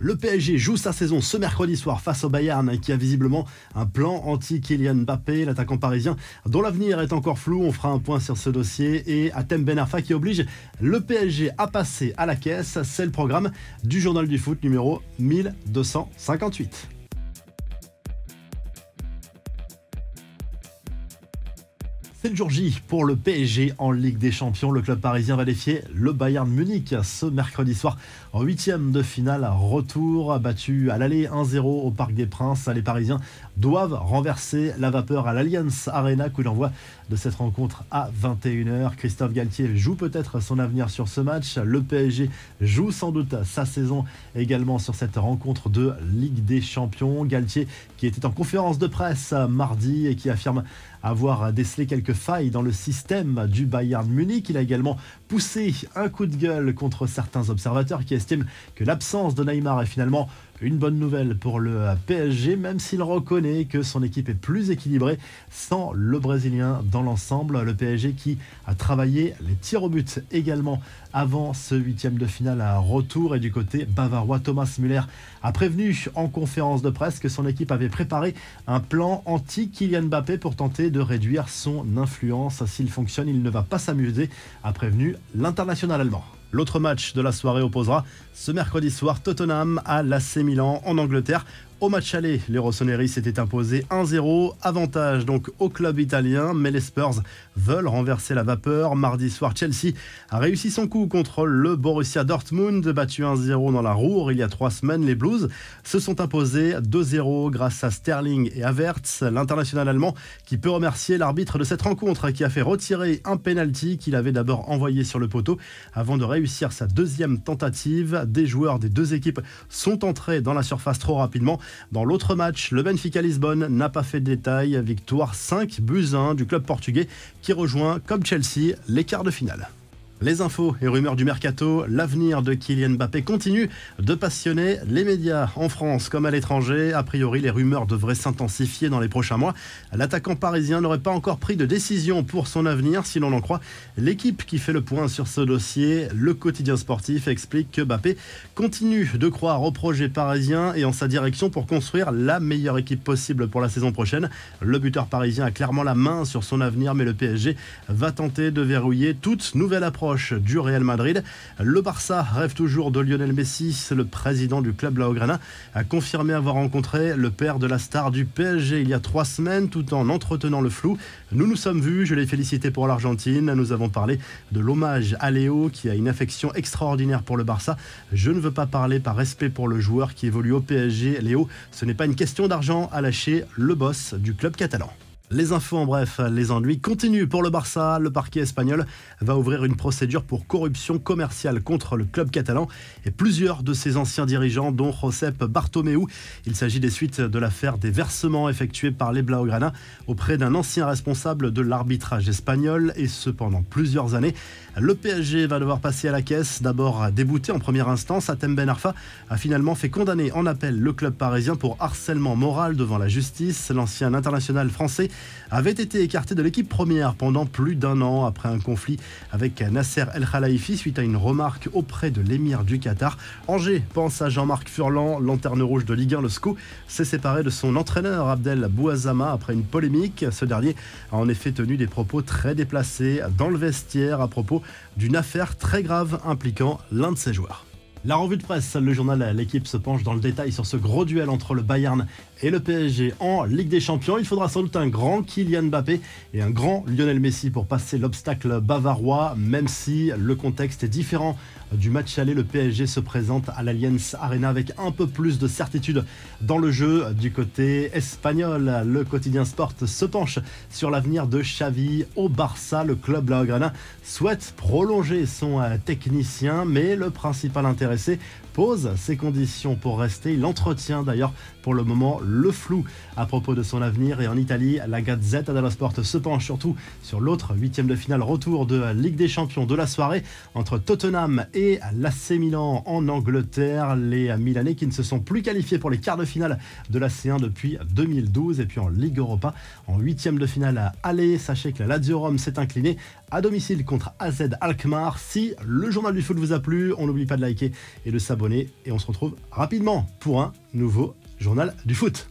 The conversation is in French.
Le PSG joue sa saison ce mercredi soir face au Bayern qui a visiblement un plan anti-Kylian Mbappé, l'attaquant parisien dont l'avenir est encore flou. On fera un point sur ce dossier et Hatem Ben Arfa qui oblige le PSG à passer à la caisse. C'est le programme du Journal du Foot numéro 1258. C'est le jour J pour le PSG en Ligue des Champions. Le club parisien va défier le Bayern Munich ce mercredi soir en 8e de finale. Retour battu à l'aller 1-0 au Parc des Princes. Les Parisiens doivent renverser la vapeur à l'Allianz Arena. Coup d'envoi de cette rencontre à 21h. Christophe Galtier joue peut-être son avenir sur ce match. Le PSG joue sans doute sa saison également sur cette rencontre de Ligue des Champions. Galtier qui était en conférence de presse mardi et qui affirme avoir décelé quelques failles dans le système du Bayern Munich. Il a également poussé un coup de gueule contre certains observateurs qui estiment que l'absence de Neymar est finalement une bonne nouvelle pour le PSG, même s'il reconnaît que son équipe est plus équilibrée sans le Brésilien dans l'ensemble. Le PSG qui a travaillé les tirs au but également avant ce 8e de finale à retour. Et du côté bavarois, Thomas Müller a prévenu en conférence de presse que son équipe avait préparé un plan anti-Kylian Mbappé pour tenter de réduire son influence. S'il fonctionne, il ne va pas s'amuser, a prévenu l'international allemand. L'autre match de la soirée opposera ce mercredi soir Tottenham à l'AC Milan en Angleterre. Au match aller, les Rossoneri s'étaient imposés 1-0, avantage donc au club italien, mais les Spurs veulent renverser la vapeur. Mardi soir, Chelsea a réussi son coup contre le Borussia Dortmund, battu 1-0 dans la Ruhr il y a 3 semaines. Les Blues se sont imposés 2-0 grâce à Sterling et Havertz, l'international allemand qui peut remercier l'arbitre de cette rencontre qui a fait retirer un penalty qu'il avait d'abord envoyé sur le poteau avant de réussir sa deuxième tentative. Des joueurs des deux équipes sont entrés dans la surface trop rapidement. Dans l'autre match, le Benfica Lisbonne n'a pas fait de détail. Victoire 5-1 du club portugais qui rejoint, comme Chelsea, les quarts de finale. Les infos et rumeurs du mercato, l'avenir de Kylian Mbappé continue de passionner les médias en France comme à l'étranger. A priori, les rumeurs devraient s'intensifier dans les prochains mois. L'attaquant parisien n'aurait pas encore pris de décision pour son avenir, si l'on en croit l'équipe qui fait le point sur ce dossier. Le quotidien sportif explique que Mbappé continue de croire au projet parisien et en sa direction pour construire la meilleure équipe possible pour la saison prochaine. Le buteur parisien a clairement la main sur son avenir, mais le PSG va tenter de verrouiller toute nouvelle approche du Real Madrid. Le Barça rêve toujours de Lionel Messi. Le président du club Blaugrana a confirmé avoir rencontré le père de la star du PSG il y a 3 semaines tout en entretenant le flou. Nous nous sommes vus, je l'ai félicité pour l'Argentine. Nous avons parlé de l'hommage à Léo qui a une affection extraordinaire pour le Barça. Je ne veux pas parler par respect pour le joueur qui évolue au PSG. Léo, ce n'est pas une question d'argent, a lâché le boss du club catalan. Les infos en bref, les ennuis continuent pour le Barça. Le parquet espagnol va ouvrir une procédure pour corruption commerciale contre le club catalan et plusieurs de ses anciens dirigeants, dont Josep Bartomeu. Il s'agit des suites de l'affaire des versements effectués par les Blaugrana auprès d'un ancien responsable de l'arbitrage espagnol, et ce pendant plusieurs années. Le PSG va devoir passer à la caisse. D'abord débouté en première instance, Hatem Ben Arfa a finalement fait condamner en appel le club parisien pour harcèlement moral devant la justice. L'ancien international français avait été écarté de l'équipe première pendant plus d'1 an après un conflit avec Nasser El Khelaifi suite à une remarque auprès de l'émir du Qatar. Angers pense à Jean-Marc Furlan, lanterne rouge de Ligue 1. Le SCO s'est séparé de son entraîneur Abdel Bouazama après une polémique. Ce dernier a en effet tenu des propos très déplacés dans le vestiaire à propos d'une affaire très grave impliquant l'un de ses joueurs. La revue de presse, le journal L'équipe se penche dans le détail sur ce gros duel entre le Bayern et le PSG en Ligue des Champions. Il faudra sans doute un grand Kylian Mbappé et un grand Lionel Messi pour passer l'obstacle bavarois, même si le contexte est différent du match aller. Le PSG se présente à l'Allianz Arena avec un peu plus de certitude dans le jeu du côté espagnol. Le quotidien Sport se penche sur l'avenir de Xavi au Barça. Le club Blaugrana souhaite prolonger son technicien, mais le principal intéressé pose ses conditions pour rester. Il entretient d'ailleurs pour le moment le flou à propos de son avenir. Et en Italie, la Gazzetta dello Sport se penche surtout sur l'autre 8e de finale retour de Ligue des Champions de la soirée entre Tottenham et l'AC Milan en Angleterre. Les Milanais qui ne se sont plus qualifiés pour les quarts de finale de la C1 depuis 2012. Et puis en Ligue Europa, en 8e de finale à aller, sachez que la Lazio Rome s'est inclinée à domicile contre AZ Alkmaar. Si le journal du foot vous a plu, on n'oublie pas de liker et de s'abonner t'abonner et on se retrouve rapidement pour un nouveau journal du foot.